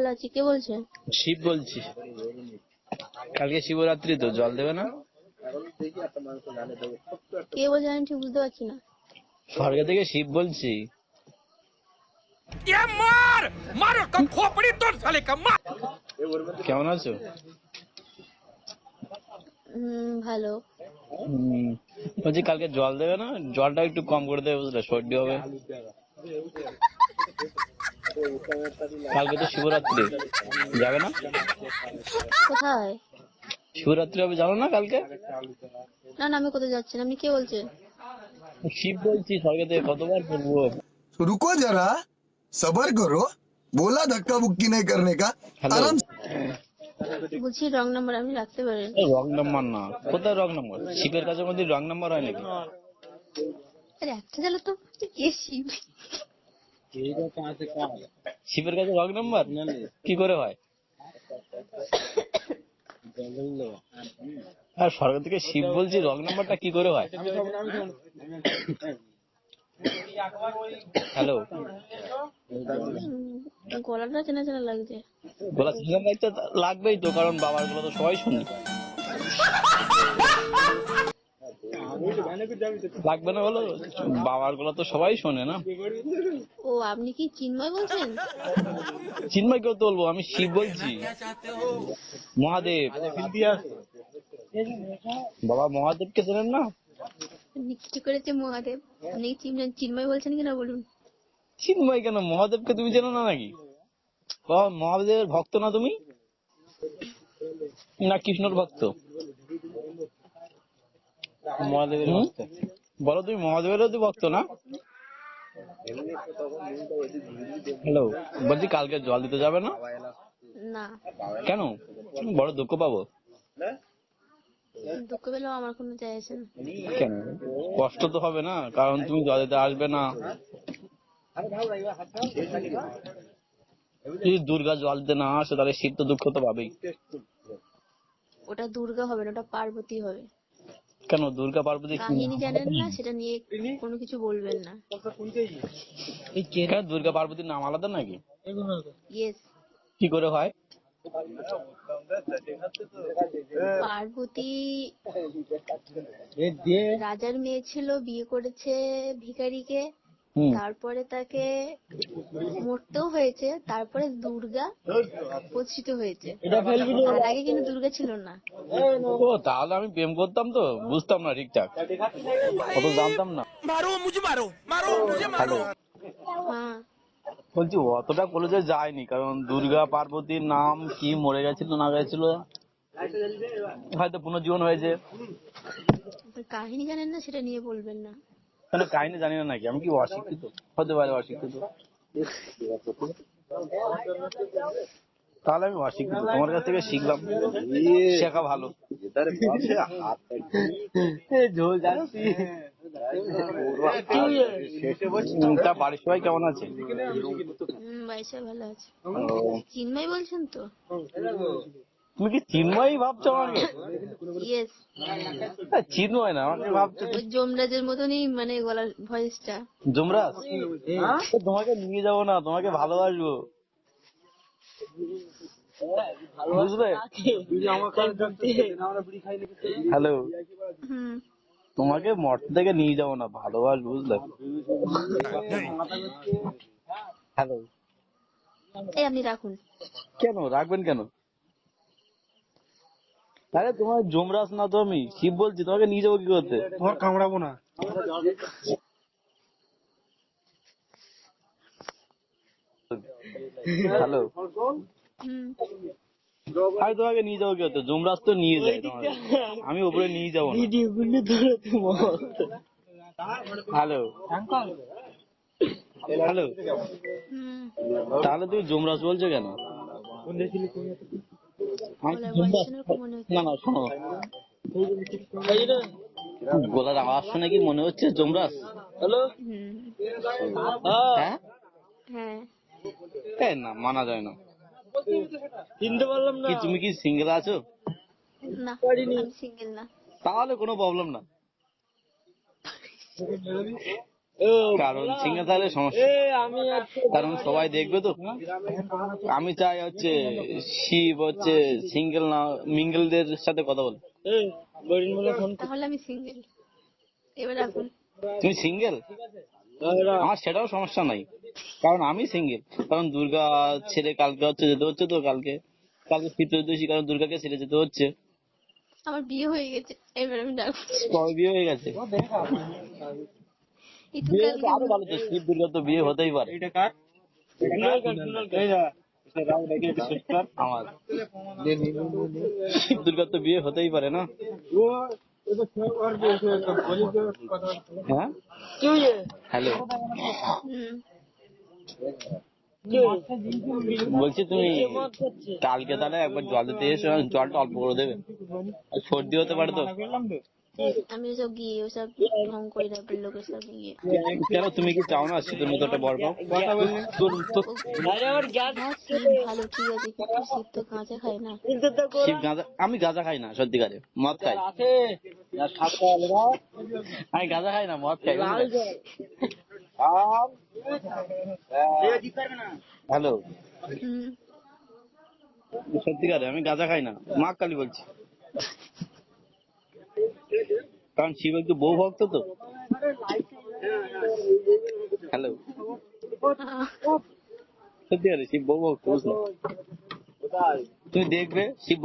ভালো আছি। কে বলছেন? শিব বলছি। কালকে শিবরাত্রি তো, জল দেবে না? কে বলছেন আমি ঠিক বুঝতে পারছি না। স্বর্গ থেকে শিব বলছি। কেমন আছো? ভালো। বলছি কালকে জল দেবে না? জলটা একটু কম করে দেবে, বুঝলে, সর্দি হবে। কালকে তো শিবরাত্রি, যাবে না? কোথায়? শিবরাত্রি হবে, জানো না কালকে? না না, আমি কোথায় যাচ্ছি না। আপনি কে বলছেন? শিব বলছি, স্বর্গ থেকে কতবার বলবো। रुको जरा सबर करो बोला धक्का बुक्की नहीं करने का হ্যালো, आराम বলছি রং নাম্বার আপনি রাখতে পারেন। রং নাম্বার না। কোথায় রং নাম্বার? শিবের কাছে কোনদিন রং নাম্বার হয় নাকি? আরে একটা গেল তো কে শিব? শিবের কাছে রং নাম্বার কি করে হয়? আর স্বর্গ থেকে শিব বলছি, রং নাম্বারটা কি করে হয়? হ্যালো, গলাটা চেনা চেনা লাগছে। গলা সিজন লাগছে? লাগবেই তো, কারণ বাবার গলা তো সবাই শুনি। লাগবে না বলো? বাবার গলা তো সবাই শোনে না। ও আপনি কি চিন্ময় বলছেন? চিন্ময় কেউ তো বলবো, আমি শিব বলছি। মহাদেব, বাবা মহাদেবকে চেনেন না? নিশ্চিত করেছে মহাদেব। আপনি কি চিন্ময় বলছেন কিনা বলুন। চিন্ময় কেন, মহাদেবকে তুমি চেনো না নাকি? মহাদেবের ভক্ত না তুমি? না কৃষ্ণর ভক্ত? মহাদেবের ভক্ত বলো তুমি, মহাদেবেরও তো ভক্ত না? হ্যালো, বলছি কালকে জল দিতে যাবে না? না। কেন? বড় দুঃখ পাবো। দুঃখ পেলেও আমার কোনো যায় আসে না। কেন? কষ্ট তো হবে না, কারণ তুমি জল দিতে আসবে না। যদি দুর্গা জল দিতে না আসে, তাহলে শিব তো দুঃখ তো পাবেই। ওটা দুর্গা হবে না, ওটা পার্বতী হবে। কেন? দুর্গা পার্বতী কাহিনী জানেন না, সেটা নিয়ে কোনো কিছু বলবেন না। কেন? দুর্গা পার্বতীর নাম আলাদা নাকি? ইয়েস। কি করে হয়? পার্বতী রাজার মেয়ে ছিল, বিয়ে করেছে ভিখারিকে, তারপরে তাকে মরতেও হয়েছে, তারপরে দুর্গা প্রতিষ্ঠিত হয়েছে। তার আগে কিন্তু দুর্গা ছিল না। ও, তাহলে আমি প্রেম করতাম তো, বুঝতাম না ঠিকঠাক, অত জানতাম না। হ্যালো, হ্যাঁ, বলছি অতটা কলেজে যায়নি, কারণ দুর্গা পার্বতীর নাম কি মরে গেছিল না গেছিল, হয়তো পুনর্জীবন হয়েছে। কাহিনী জানেন না, সেটা নিয়ে বলবেন না। কেন কাহিনী জানি না নাকি? আমি কি অশিক্ষিত? হতে পারে অশিক্ষিত। তাহলে আমি অশিক্ষিত, তোমার কাছ থেকে শিখলাম, শেখা ভালো। তা বাড়ির সবাই কেমন আছে? বাইশা ভালো আছে। চিন্ময় বলছেন তো? তুমি কি চিন্ময়ই ভাবছো আমাকে? ইয়েস। চিন্ময় না, আমাকে ভাবছো। ওই যমরাজের মতনই মানে গলার ভয়েসটা। যমরাজ? তোমাকে নিয়ে যাবো না, তোমাকে ভালোবাসবো, বুঝলে? হ্যালো, তোমাকে মর্ত থেকে নিয়ে যাবো না, ভালোবাসবো, বুঝলে? হ্যালো, এই আপনি রাখুন। কেন রাখবেন কেন? আরে তোমার যমরাজ না তো, আমি শিব বলছি, তোমাকে নিয়ে যাবো কি করতে? তোমার কামড়াবো না হ্যালো, আমি তোমাকে নিয়ে যাবো কি করতে? যমরাজ তো নিয়ে যায় তোমাকে, আমি উপরে নিয়ে যাবো না। হ্যালো, হ্যালো, তাহলে তুমি যমরাজ বলছো কেন? না না, শোনো, গলার আওয়াজ শুনে কি মনে হচ্ছে যমরাজ? হ্যালো, হ্যাঁ, না মানা যায় না। চিনতে পারলাম না। তুমি কি সিঙ্গেল আছো? না, সিঙ্গেল না। তাহলে কোনো প্রবলেম না। কারণ সিঙ্গেল থাকলে সমস্যা, কারণ সবাই দেখবে তো। আমি চাই হচ্ছে শিব হচ্ছে সিঙ্গেল না মিঙ্গেলদের সাথে কথা বল। তাহলে আমি সিঙ্গেল। এবার রাখুন। তুমি সিঙ্গেল? আমার সেটাও সমস্যা নাই, কারণ আমি সিঙ্গেল। কারণ দুর্গা ছেড়ে কালকে হচ্ছে যেতে হচ্ছে, তো কালকে শীত চতুর্দশী, কারণ দুর্গাকে ছেড়ে যেতে হচ্ছে। আমার বিয়ে হয়ে গেছে, এবার আমি রাখুন। কবে বিয়ে হয়ে গেছে? একটু বিয়ে কালকে আরো ভালো তো, শিব দুর্গা তো বিয়ে হতেই পারে। আমার শিব দুর্গা তো বিয়ে হতেই পারে না? হ্যাঁ, হ্যালো, হুম। বলছি তুমি কালকে তাহলে একবার জল দিতে এসো, জলটা অল্প করে দেবে, আর সর্দি হতে পারে তো। আমি ওসব গিয়ে ওসব ঢং করি না লোকের সাথে গিয়ে। কেন, তুমি কি চাও না শীতের মতো একটা বর পাও? হ্যাঁ শিব ভালো, ঠিক আছে, কিন্তু শিব তো গাঁজা খায় না। শিব গাঁজা? আমি গাঁজা খাই না, সত্যিকারে মদ খাই। আমি গাঁজা খাই না, মদ খাই। হ্যালো, হুম। সত্যিকারে আমি গাঁজা খাই না, মা কালী বলছি। কারণ শিব একটু বউ ভক্ত তো। হ্যালো, সত্যিকারে শিব বউ ভক্ত, বুঝলে? তুমি দেখবে শিব